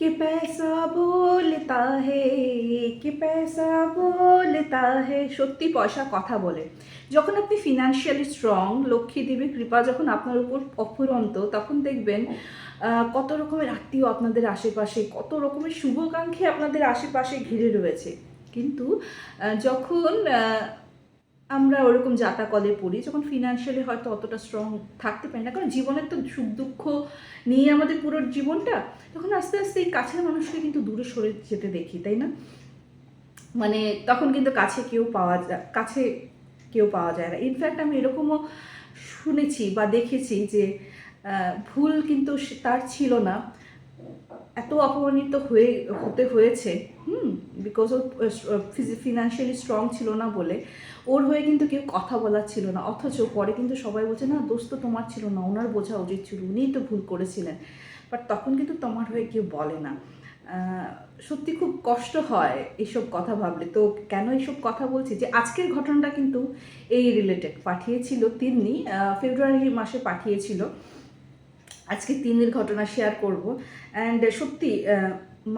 कि पैसा बोलता है कि पैसा बोलता है। সত্যি পয়সা কথা বলে। যখন আপনি ফিনান্সিয়ালি স্ট্রং, লক্ষ্মী দেবীর কৃপা যখন আপনার উপর অফুরন্ত, তখন দেখবেন কত রকমের আত্মীয় আপনাদের আশেপাশে, কত রকমের শুভাকাঙ্ক্ষী আপনাদের আশেপাশে ঘিরে রয়েছে। কিন্তু যখন আমরা ওরকম জাতাকলে পড়ি, যখন ফিনান্সিয়ালি হয়তো অতটা স্ট্রং থাকতে পারি না, কারণ জীবনের তো সুখ দুঃখ নিয়ে আমাদের পুরো জীবনটা, তখন আস্তে আস্তে এই কাছের মানুষকে কিন্তু দূরে সরে যেতে দেখি, তাই না? মানে তখন কিন্তু কাছে কেউ পাওয়া যায় না। ইনফ্যাক্ট আমি এরকমও শুনেছি বা দেখেছি যে ভুল কিন্তু তার ছিল না, এত অপমানিত হতে হয়েছে বিকজ ও ফিনান্সিয়ালি স্ট্রং ছিল না বলে ওর হয়ে কিন্তু কেউ কথা বলার ছিল না। অথচ পরে কিন্তু সবাই বলছে না, দোষ তো তোমার ছিল না, ওনার বোঝা উচিত ছিল, উনিই তো ভুল করেছিলেন। বাট তখন কিন্তু তোমার হয়ে কেউ বলে না। সত্যি খুব কষ্ট হয় এইসব কথা ভাবলে। তো কেন এইসব কথা বলছি, যে আজকের ঘটনাটা কিন্তু এই রিলেটেড পাঠিয়েছিল তিন্নি, ফেব্রুয়ারি মাসে পাঠিয়েছিল। আজকে তিনের ঘটনা শেয়ার করব। অ্যান্ড সত্যি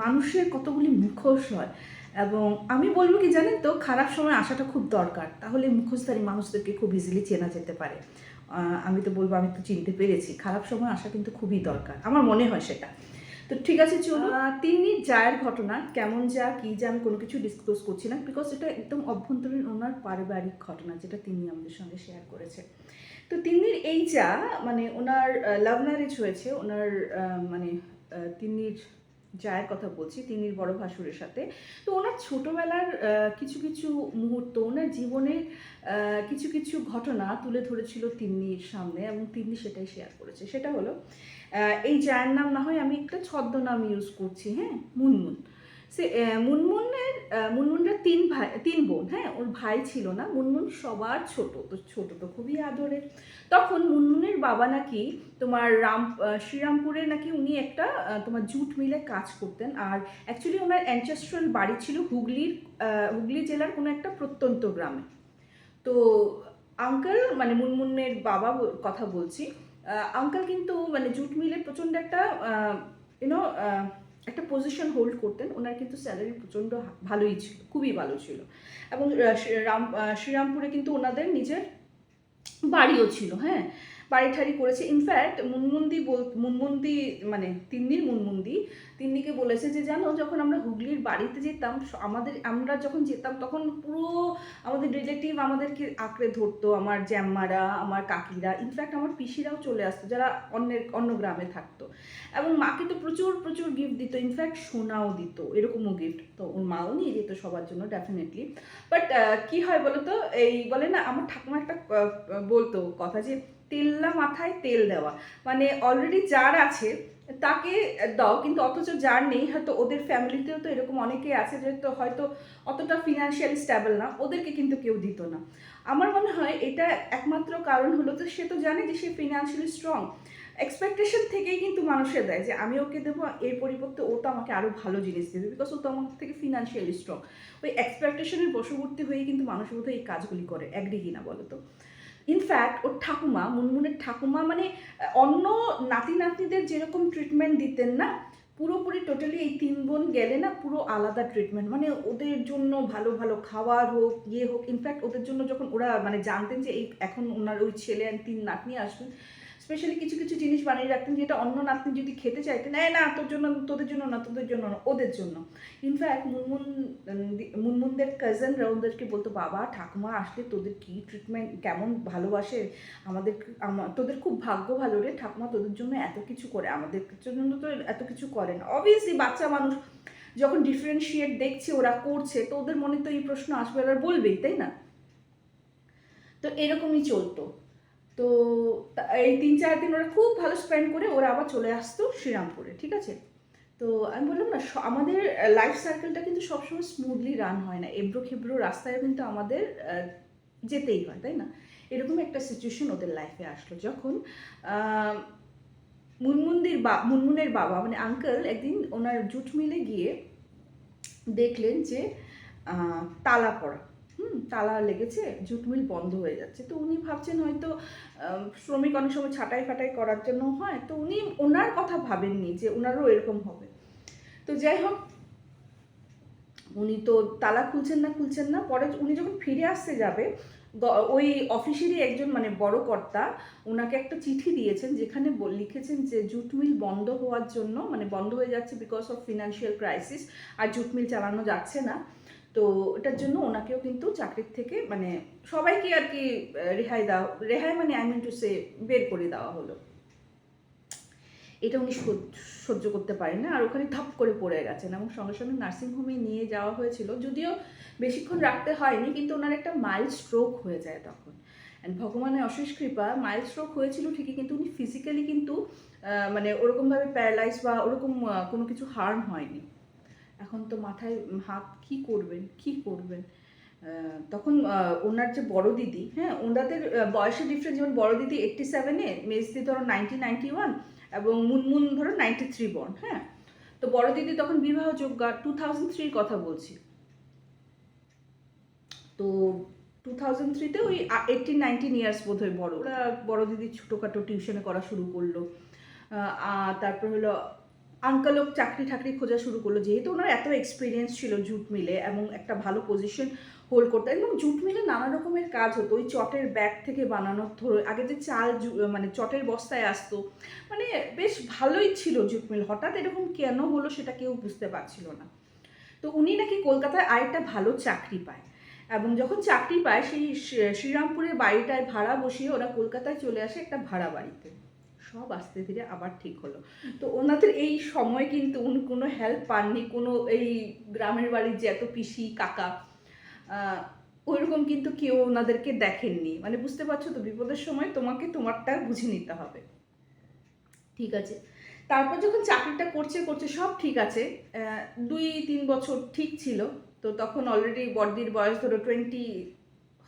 মানুষের কতগুলি মুখোশ হয়, এবং আমি বলবো কি জানেন তো, খারাপ সময় আসাটা খুব দরকার, তাহলে মুখোশধারী মানুষদেরকে খুব ইজিলি চেনা যেতে পারে। আমি তো বলবো, আমি তো চিনতে পেরেছি, খারাপ সময় আসা কিন্তু খুবই দরকার, আমার মনে হয় সেটা। তো ঠিক আছে, চলো তিন্নির জায়ের ঘটনা, কেমন যা কি যা আমি কোনো কিছু ডিসক্লোজ করছি না, বিকজ এটা একদম অভ্যন্তরীণ ওনার পারিবারিক ঘটনা, যেটা তিনি আমাদের সঙ্গে শেয়ার করেছে। তো তিন্নির এই যা, মানে ওনার লাভ ম্যারেজ হয়েছে, ওনার মানে তিন্নির জায়ের কথা বলছি, তিন্নির বড় ভাসুরের সাথে। তো ওনার ছোটোবেলার কিছু কিছু মুহূর্ত, ওনার জীবনের কিছু কিছু ঘটনা তুলে ধরেছিল তিন্নির সামনে, এবং তিন্নি সেটাই শেয়ার করেছে। সেটা হলো, এই জায়ের নাম না হয় আমি একটা ছদ্মনাম ইউজ করছি, হ্যাঁ, মুনমুন। সে মুনমুনরা তিন বোন, হ্যাঁ, ওর ভাই ছিল না। মুনমুন সবার ছোট, তো ছোট তো খুবই আদরের। তখন মুনমুনের বাবা নাকি তোমার শ্রীরামপুরে নাকি উনি একটা তোমার জুট মিলে কাজ করতেন, আর অ্যাকচুয়ালি ওনার অ্যানচেস্ট্রাল বাড়ি ছিল হুগলি জেলার কোনো একটা প্রত্যন্ত গ্রামে। তো আঙ্কেল, মানে মুনমুনের বাবা কথা বলছি, আঙ্কেল কিন্তু মানে জুট মিলে প্রচণ্ড একটা ইউনো একটা পজিশন হোল্ড করতেন। ওনার কিন্তু স্যালারি প্রচণ্ড ভালোই ছিল, খুবই ভালো ছিল। এবং শ্রীরামপুরে কিন্তু ওনাদের নিজের বাড়িও ছিল, হ্যাঁ, বাড়ি ঠাড়ি করেছে। ইনফ্যাক্ট মুনমুন্দি মানে তিন্নিকে বলেছে যে, জানো, যখন আমরা হুগলির বাড়িতে যেতাম, আমরা যখন যেতাম তখন পুরো আমাদের রিলেটিভ আমাদেরকে আঁকড়ে ধরতো, আমার জ্যাম্মারা, আমার কাকিরা, ইনফ্যাক্ট আমার পিসিরাও চলে আসতো, যারা অন্য গ্রামে থাকতো। এবং মাকে তো প্রচুর প্রচুর গিফট দিত, ইনফ্যাক্ট সোনাও দিত, এরকমও গিফট। তো ওর মাও নিয়ে যেত সবার জন্য, ডেফিনেটলি। বাট কি হয় বলো তো, এই বলে না, আমার ঠাকুমা একটা বলতো কথা, যে তেল্লা মাথায় তেল দেওয়া, মানে অলরেডি যার আছে তাকে দাও, কিন্তু অথচ যার নেই, হয়তো ওদের ফ্যামিলিতেও তো এরকম অনেকেই আছে যে তো হয়তো অতটা ফিনান্সিয়ালি স্ট্যাবল না, ওদেরকে কিন্তু কেউ দিত না। আমার মনে হয় এটা একমাত্র কারণ হলো যে সে তো জানে যে সে ফিনান্সিয়ালি স্ট্রং, এক্সপেকটেশন থেকেই কিন্তু মানুষের দেয় যে আমি ওকে দেবো, এর পরিবর্তে ও তো আমাকে আরও ভালো জিনিস দেবে, বিকজ ও তো আমার থেকে ফিনান্সিয়ালি স্ট্রং। ওই এক্সপেকটেশনের বশবর্তী হয়েই কিন্তু মানুষ বোধহয় এই কাজগুলি করে, অ্যাগ্রি কিনা বলো তো? ইনফ্যাক্ট ওর ঠাকুমা, মুনমুনের ঠাকুমা, মানে অন্য নাতি নাতনিদের যেরকম ট্রিটমেন্ট দিতেন না, পুরোপুরি টোটালি এই তিন বোন গেলে না পুরো আলাদা ট্রিটমেন্ট, মানে ওদের জন্য ভালো ভালো খাবার হোক, হোক। ইনফ্যাক্ট ওদের জন্য যখন ওরা মানে জানতেন যে এই এখন ওনার ওই ছেলে আর তিন নাতনি আসবেন, স্পেশালি কিছু কিছু জিনিস বানিয়ে রাখতেন, যেটা অন্য নাতনি যদি খেতে চাইতেন, না তোর জন্য, তোদের জন্য না, তোদের জন্য না, ওদের জন্য। ইনফ্যাক্ট মুনমুনদের কাজিনরা ওদেরকে বলতো, বাবা ঠাকুমা আসলে তোদের কি ট্রিটমেন্ট, কেমন ভালোবাসে তোদের খুব ভাগ্য ভালো রে, ঠাকুমা তোদের জন্য এত কিছু করে, আমাদের জন্য তো এত কিছু করে না। অবভিয়াসলি বাচ্চা মানুষ যখন ডিফারেন্সিয়েট দেখছে ওরা করছে, তো ওদের মনে তো এই প্রশ্ন আসবে, আর বলবেই, তাই না? তো এরকমই চলতো। তো এই 3-4 দিন ওরা খুব ভালো স্পেন্ড করে ওরা আবার চলে আসতো শ্রীরামপুরে, ঠিক আছে? তো আমি বললাম না, আমাদের লাইফ সার্কেলটা কিন্তু সবসময় স্মুথলি রান হয় না, এবড়ো খেবড়ো রাস্তায় কিন্তু আমাদের যেতেই হয়, তাই না? এরকম একটা সিচুয়েশন ওদের লাইফে আসলো, যখন মুনমুনের বাবা মানে আঙ্কেল একদিন ওনার জুট মিলে গিয়ে দেখলেন যে তালা পড়া, তালা লেগেছে, জুট মিল বন্ধ হয়ে যাচ্ছে। তো উনি ভাবছেন হয়তো শ্রমিক অনেক সময় ছাঁটাই ফাটাই করার জন্য হয়, তো উনি ওনার কথা ভাবেননি যে ওনারও এরকম হবে। তো যাই হোক, উনি তো তালা খুলছেন না। পরে উনি যখন ফিরে আসতে যাবে, ওই অফিসেরই একজন মানে বড় কর্তা ওনাকে একটা চিঠি দিয়েছেন, যেখানে লিখেছেন যে জুট মিল বন্ধ হওয়ার জন্য, মানে বন্ধ হয়ে যাচ্ছে বিকজ অফ ফিনান্সিয়াল ক্রাইসিস, আর জুট মিল চালানো যাচ্ছে না। তো এটার জন্য ওনাকেও কিন্তু চাকরির থেকে মানে সবাইকে আর কি রেহাই মানে আই মিন টু সে বের করে দেওয়া হলো। এটা উনি সহ্য করতে পারেন না, আর ওখানে ধাপ করে পড়ে গেছেন এবং সঙ্গে সঙ্গে নার্সিংহোমে নিয়ে যাওয়া হয়েছিল, যদিও বেশিক্ষণ রাখতে হয়নি, কিন্তু ওনার একটা মাইল্ড স্ট্রোক হয়ে যায় তখন। অ্যান্ড ভগবানের অশেষ কৃপা, মাইল্ড স্ট্রোক হয়েছিল ঠিকই, কিন্তু উনি ফিজিক্যালি কিন্তু মানে ওরকমভাবে প্যারালাইজ বা ওরকম কোনো কিছু হার্ম হয়নি। এখন তো মাথায় হাত, কি করবেন। তখন ওনার যে বড় দিদি, হ্যাঁ, ওনাদের বয়সের ডিফারেন্স, যেমন বড় দিদি 87-এ, মেজদি ধরো 1991, এবং মুনমুন ধরো 93 বর্ন, হ্যাঁ। তো বড় দিদি তখন বিবাহযোগ্যা, 2003 কথা বলছি। তো 2003-তে ওই 18-19 ইয়ার্স বোধ হয় বড়। ওরা বড় দিদি ছোটোখাটো টিউশনে করা শুরু করলো। তারপর হলো আঙ্কেলও চাকরি ঠাকরি খোঁজা শুরু করলো, যেহেতু ওনার এত এক্সপিরিয়েন্স ছিল জুট মিলে এবং একটা ভালো পজিশন হোল্ড করতে, এবং জুট মিলে নানা রকমের কাজ হতো। ওই চটের ব্যাগ থেকে বানানো, ধরো আগে যে চাল মানে চটের বস্তায় আসতো, মানে বেশ ভালোই ছিল জুট মিল। হঠাৎ এরকম কেন হলো সেটা কেউ বুঝতে পারছিল না। তো উনি নাকি কলকাতায় আরেকটা ভালো চাকরি পায়, এবং যখন চাকরি পায় সেই শ্রীরামপুরের বাড়িটায় ভাড়া বসিয়ে ওরা কলকাতায় চলে আসে একটা ভাড়া বাড়িতে। সব আস্তে ধীরে আবার ঠিক হলো। তো ওনাদের এই সময় কিন্তু উনি কোনো হেল্প পাননি, কোনো এই গ্রামের বাড়ির যে এত পিসি কাকা ওইরকম কিন্তু কেউ ওনাদেরকে দেখেননি। মানে বুঝতে পারছো তো, বিপদের সময় তোমাকে তোমারটা বুঝে নিতে হবে, ঠিক আছে। তারপর যখন চাকরিটা করছে সব ঠিক আছে, 2-3 বছর ঠিক ছিল। তো তখন অলরেডি বড়দির বয়স ধরো 20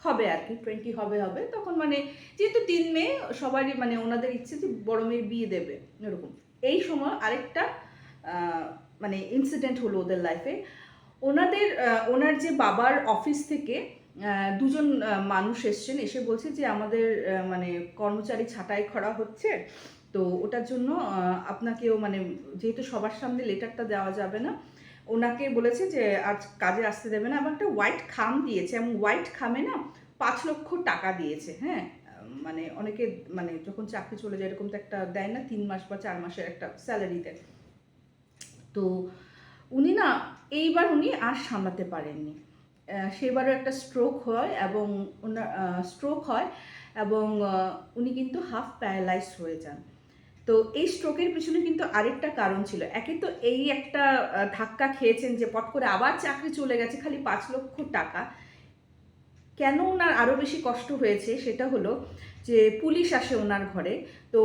হবে আর কি, 20 হবে তখন, মানে যেহেতু 3 মেয়ে, সবারই মানে ওনাদের ইচ্ছে যে বড় মেয়ের বিয়ে দেবে এরকম। এই সময় আরেকটা মানে ইনসিডেন্ট হলো ওদের লাইফে। ওনার যে বাবার অফিস থেকে দুজন মানুষ এসছেন, এসে বলছে যে আমাদের মানে কর্মচারী ছাঁটাই করা হচ্ছে, তো ওটার জন্য আপনাকেও মানে যেহেতু সবার সামনে লেটারটা দেওয়া যাবে না, ওনাকে বলেছে যে আজ কাজে আসতে দেবে না, এবং একটা হোয়াইট খাম দিয়েছে, এবং হোয়াইট খামে না 5 লক্ষ টাকা দিয়েছে, হ্যাঁ। মানে অনেকে মানে যখন চাকরি চলে যায় এরকম তো একটা দেয় না, 3 মাস বা 4 মাসের একটা স্যালারি দেয়। তো উনি না, এইবার উনি আর সামলাতে পারেননি, সেবারও একটা স্ট্রোক হয়, এবং উনি কিন্তু হাফ প্যারালাইজড হয়ে যান। তো এই স্ট্রোকের পিছনে কিন্তু আরেকটা কারণ ছিল। একে তো এই একটা ধাক্কা খেয়েছেন যে পট করে আবার চাকরি চলে গেছে, খালি 5 লক্ষ টাকা। কেন ওনার আরও বেশি কষ্ট হয়েছে সেটা হলো যে পুলিশ আসে ওনার ঘরে। তো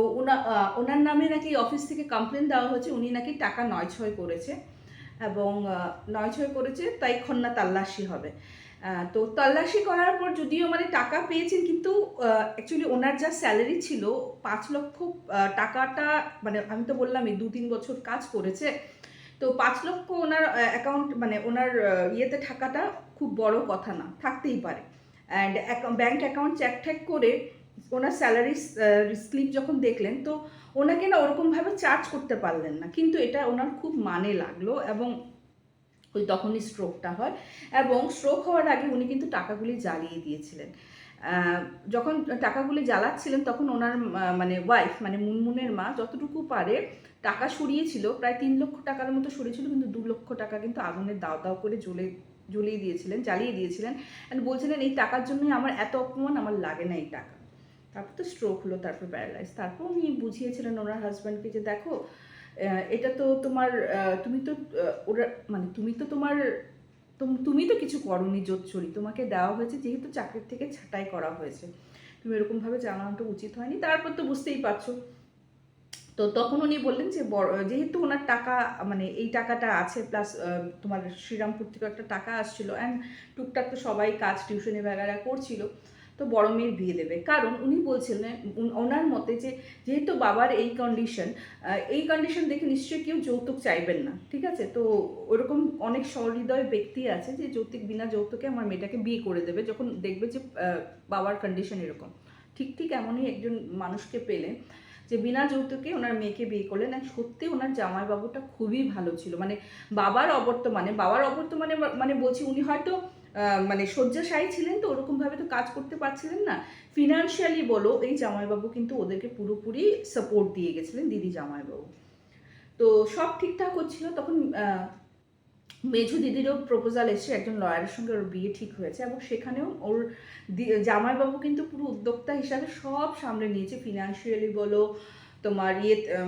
ওনার নামে নাকি অফিস থেকে কমপ্লেন দেওয়া হয়েছে, উনি নাকি টাকা নয়-ছয় করেছে, এবং নয়-ছয় করেছে, তাই খন্না তল্লাশি হবে। তো তল্লাশি করার পর যদিও মানে টাকা পেয়েছেন, কিন্তু অ্যাকচুয়ালি ওনার যা স্যালারি ছিল 5 লক্ষ টাকাটা, মানে আমি তো বললামই 2-3 বছর কাজ করেছে, তো 5 লক্ষ ওনার অ্যাকাউন্ট মানে ওনার ইয়েতে থাকাটা খুব বড় কথা না, থাকতেই পারে। অ্যান্ড ব্যাঙ্ক অ্যাকাউন্ট চেক ঠেক করে ওনার স্যালারি স্লিপ যখন দেখলেন, তো ওনাকে না ওরকমভাবে চার্জ করতে পারলেন না, কিন্তু এটা ওনার খুব মানে লাগলো, এবং ওই তখনই স্ট্রোকটা হয়। এবং স্ট্রোক হওয়ার আগে উনি কিন্তু টাকাগুলি জ্বালিয়ে দিয়েছিলেন। যখন টাকাগুলি জ্বালাচ্ছিলেন তখন ওনার মানে ওয়াইফ, মানে মুনমুনের মা যতটুকু পারে টাকা সরিয়েছিল, প্রায় 3 লক্ষ টাকার মতো সরিয়েছিল, কিন্তু 2 লক্ষ টাকা কিন্তু আগুনে দাও দাও করে জ্বালিয়ে দিয়েছিলেন। অ্যান্ড বলছিলেন এই টাকার জন্যই আমার এত অপমান, আমার লাগে না এই টাকা। তারপর তো স্ট্রোক হলো, তারপর প্যারালাইজ। তারপর উনি বুঝিয়েছিলেন ওনার হাজব্যান্ডকে যে দেখো, এটা তো তোমার, তুমি তো ওরা মানে তুমি তো কিছু করনি, জোচ্চুরি তোমাকে দেওয়া হয়েছে, যেহেতু চাকরির থেকে ছাঁটাই করা হয়েছে, তুমি এরকমভাবে জানানোটা উচিত হয়নি। তারপর তো বুঝতেই পারছো। তো তখন উনি বললেন যে যেহেতু ওনার টাকা মানে এই টাকাটা আছে, প্লাস তোমার শ্রীরামপুর থেকে একটা টাকা আসছিল, অ্যান্ড টুকটাক তো সবাই কাজ টিউশনি বাগেরা করছিল, তো বড় মেয়ের বিয়ে দেবে। কারণ উনি বলছিলেন ওনার মতে যে যেহেতু বাবার এই কন্ডিশন দেখে নিশ্চয়ই কেউ যৌতুক চাইবেন না, ঠিক আছে। তো ওরকম অনেক সহৃদয় ব্যক্তি আছে যে বিনা যৌতুকে আমার মেয়েটাকে বিয়ে করে দেবে, যখন দেখবে যে বাবার কন্ডিশন এরকম। ঠিক এমনই একজন মানুষকে পেলেন। যে বিনা যৌতুকে ওনার মেয়েকে বিয়ে করলেন। আর সত্যি ওনার জামাইবাবুটা খুবই ভালো ছিল, মানে বাবার অবর্তমানে মানে বলছি উনি হয়তো মানে শয্যাশায়ী ছিলেন, তো ওরকমভাবে তো কাজ করতে পারছিলেন না। ফিনান্সিয়ালি বলো, এই জামাইবাবু কিন্তু ওদেরকে পুরোপুরি সাপোর্ট দিয়ে গেছিলেন, দিদি জামাইবাবু। তো সব ঠিকঠাক হচ্ছিল, তখন মেঝু দিদিরও প্রপোজাল এসছে, একজন লয়ারের সঙ্গে ওর বিয়ে ঠিক হয়েছে, এবং সেখানেও ওর জামাইবাবু কিন্তু পুরো উদ্যোক্তা হিসাবে সব সামলে নিয়েছে। ফিনান্সিয়ালি বলো, তোমার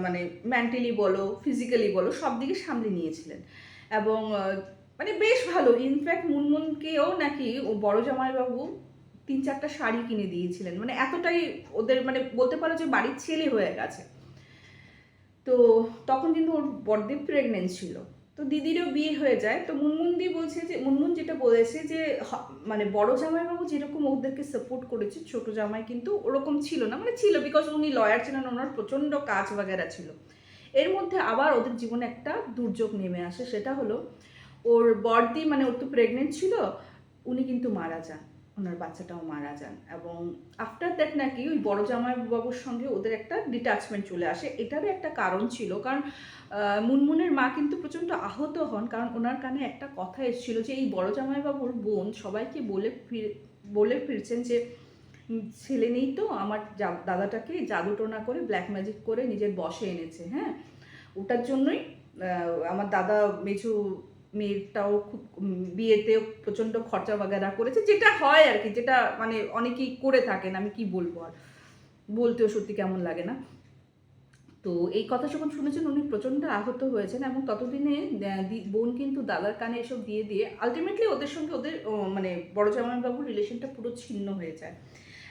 মানে মেন্টালি বলো, ফিজিক্যালি বলো, সব দিকে সামলে নিয়েছিলেন। এবং মানে বেশ ভালো। ইনফ্যাক্ট মুনমুনকেও নাকি ও বড় জামাইবাবু 3-4টা শাড়ি কিনে দিয়েছিলেন, মানে এতটাই ওদের মানে বলতে পারো যে বাড়ির ছেলে হয়ে গেছে। তো তখন কিন্তু ওর বড়দি প্রেগনেন্ট ছিল, তো দিদিরও বিয়ে হয়ে যায়। তো মুনমুনদি বলছে যে, মুনমুন যেটা বলেছে যে মানে বড় জামাইবাবু যেরকম ওদেরকে সাপোর্ট করেছে, ছোট জামাই কিন্তু ওরকম ছিল না, মানে ছিল বিকজ উনি লয়ার ছিলেন, ওনার প্রচণ্ড কাজ বাগেরা ছিল। এর মধ্যে আবার ওদের জীবনে একটা দুর্যোগ নেমে আসে, সেটা হলো ওর বড়দি, মানে ওর তো প্রেগনেন্ট ছিল, উনি কিন্তু মারা যান, ওনার বাচ্চাটাও মারা যান। এবং আফটার দ্যাট নাকি ওই বড় জামাইবাবুর সঙ্গে ওদের একটা ডিট্যাচমেন্ট চলে আসে। এটারও একটা কারণ ছিল, কারণ মুনমুনের মা কিন্তু প্রচণ্ড আহত হন, কারণ ওনার কানে একটা কথা এসেছিল যে এই বড় জামাইবাবুর বোন সবাইকে বলে ফিরছেন যে ছেলে নেই তো, আমার দাদাটাকে জাদুটোনা করে ব্ল্যাক ম্যাজিক করে নিজের বশে এনেছে। হ্যাঁ, ওটার জন্যই আমার দাদা মেঝু মেয়েটাও খুব বিয়েতেও প্রচণ্ড খরচা বাগেরা করেছে, যেটা হয় আর কি, যেটা মানে অনেকেই করে থাকেন, আমি কি বলবো আর, বলতেও সত্যি কেমন লাগে না। তো এই কথা যখন শুনেছেন উনি প্রচণ্ড আহত হয়েছেন, এবং ততদিনে বোন কিন্তু দাদার কানে এসব দিয়ে দিয়ে আলটিমেটলি ওদের সঙ্গে ওদের মানে বড় জামাইবাবুর রিলেশনটা পুরো ছিন্ন হয়ে যায়।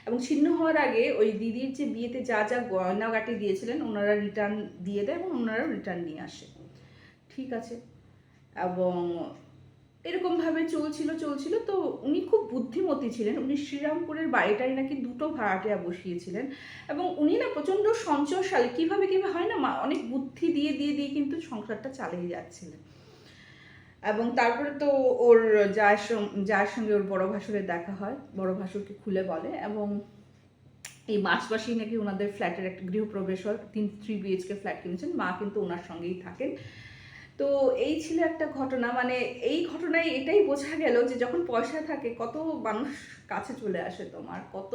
এবং ছিন্ন হওয়ার আগে ওই দিদির যে বিয়েতে যা যা গয়নাগাটি দিয়েছিলেন ওনারা রিটার্ন দিয়ে দেয়, এবং ওনারাও রিটার্ন নিয়ে আসে। ঠিক আছে, এবং এরকমভাবে চলছিল। তো উনি খুব বুদ্ধিমতী ছিলেন, উনি শ্রীরামপুরের বাড়িটাই নাকি 2টো ভাড়াটিয়া বসিয়েছিলেন, এবং উনি না প্রচণ্ড সঞ্চয়শালী, কীভাবে হয় না, অনেক বুদ্ধি দিয়ে দিয়ে দিয়ে কিন্তু সংসারটা চালিয়ে যাচ্ছিলেন। এবং তারপরে তো ওর যার সঙ্গে ওর বড় ভাসুরের দেখা হয়, বড় ভাসুরকে খুলে বলে, এবং এই মার্চ মাসেই নাকি ওনাদের ফ্ল্যাটের একটা গৃহপ্রবেশ হয়, 3 BHK ফ্ল্যাট কিনেছেন, মা কিন্তু ওনার সঙ্গেই থাকেন। তো এই ছিল একটা ঘটনা, মানে এই ঘটনায় এটাই বোঝা গেল যে যখন পয়সা থাকে কত মানুষ কাছে চলে আসে, তোমার কত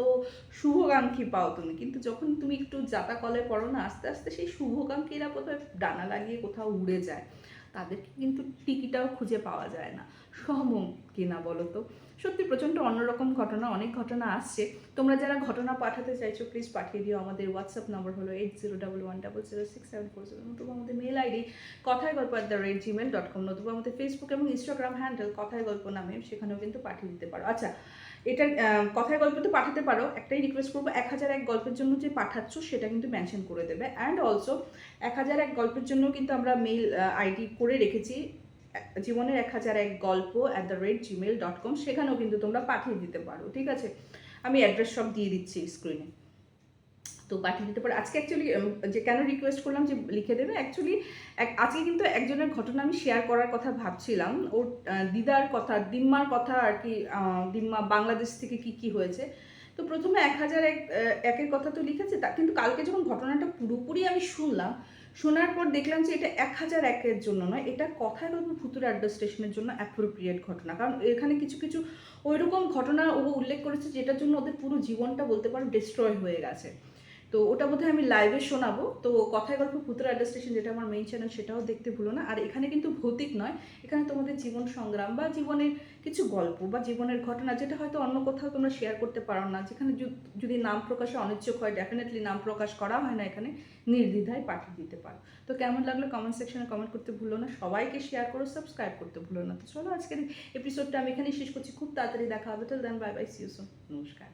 শুভকাঙ্ক্ষী পাও তুমি, কিন্তু যখন তুমি একটু জাতা কলে পড়ো না, আস্তে আস্তে সেই শুভকাঙ্ক্ষীরা কোথায় ডানা লাগিয়ে কোথাও উড়ে যায়, তাদেরকে কিন্তু টিকিটাও খুঁজে পাওয়া যায় না। সম্ভব কিনা বলো তো? সত্যি প্রচণ্ড অন্যরকম ঘটনা, অনেক ঘটনা আসছে। তোমরা যারা ঘটনা পাঠাতে চাইছো প্লিজ পাঠিয়ে দিও। আমাদের হোয়াটসঅ্যাপ নম্বর হলো 8011006740, নতুবা আমাদের মেল আইডি কথায় গল্প @gmail.com, নতুবা আমাদের ফেসবুক এবং ইনস্টাগ্রাম হ্যান্ডেল কথায় গল্প নামে, সেখানেও কিন্তু পাঠিয়ে দিতে পারো। আচ্ছা, এটা কথায় গল্প তো পাঠাতে পারো, একটাই রিকোয়েস্ট করবো, 1001 গল্পের জন্য যে পাঠাচ্ছ সেটা কিন্তু মেনশন করে দেবে। অ্যান্ড অলসো 1001 গল্পের জন্য কিন্তু আমরা মেল আইডি করে রেখেছি, জীবনের 1001 গল্প @gmail.com, সেখানেও কিন্তু তোমরা পাঠিয়ে দিতে পারো। ঠিক আছে, আমি অ্যাড্রেস সব দিয়ে দিচ্ছি স্ক্রিনে, তো পাঠিয়ে দিতে পারো। আজকে অ্যাকচুয়ালি যে কেন রিকোয়েস্ট করলাম যে লিখে দেবে, অ্যাকচুয়ালি আজকে কিন্তু একজনের ঘটনা আমি শেয়ার করার কথা ভাবছিলাম, ওর দিদার কথা, দিম্মার কথা আর কি, দিম্মা বাংলাদেশ থেকে কি হয়েছে। তো প্রথমে 1001 কথা তো লিখেছে, তা কিন্তু কালকে যখন ঘটনাটা পুরোপুরি আমি শোনার পর দেখলাম যে এটা 1001 জন্য নয়, এটা কথায় গল্প ভুতুরে আড্ডা স্টেশনের জন্য অ্যাপ্রোপ্রিয়েট ঘটনা, কারণ এখানে কিছু কিছু ওইরকম ঘটনা ও উল্লেখ করেছে যেটার জন্য ওদের পুরো জীবনটা বলতে পারো ডিস্ট্রয় হয়ে গেছে। তো ওটা বোধহয় আমি লাইভে শোনাবো। তো কথায় গল্প ভুতুরে আড্ডা স্টেশন, যেটা আমার মেইন চ্যানেল, সেটাও দেখতে ভুলো না। আর এখানে কিন্তু ভৌতিক নয়, এখানে তোমাদের জীবন সংগ্রাম বা জীবনের কিছু গল্প বা জীবনের ঘটনা, যেটা হয়তো অন্য কোথাও তোমরা শেয়ার করতে পারো না, যেখানে যদি নাম প্রকাশে অনিচ্ছুক হয়, ডেফিনেটলি নাম প্রকাশ করা হয় না, এখানে নির্দ্বিধায় পাঠিয়ে দিতে পারো। তো কেমন লাগলো কমেন্ট সেকশনে কমেন্ট করতে ভুলো না, সবাইকে শেয়ার করো, সাবস্ক্রাইব করতে ভুলো না। তো চলো আজকের এপিসোডটা আমি এখানেই শেষ করছি, খুব তাড়াতাড়ি দেখা হবে। Till then bye bye, see you soon, নমস্কার।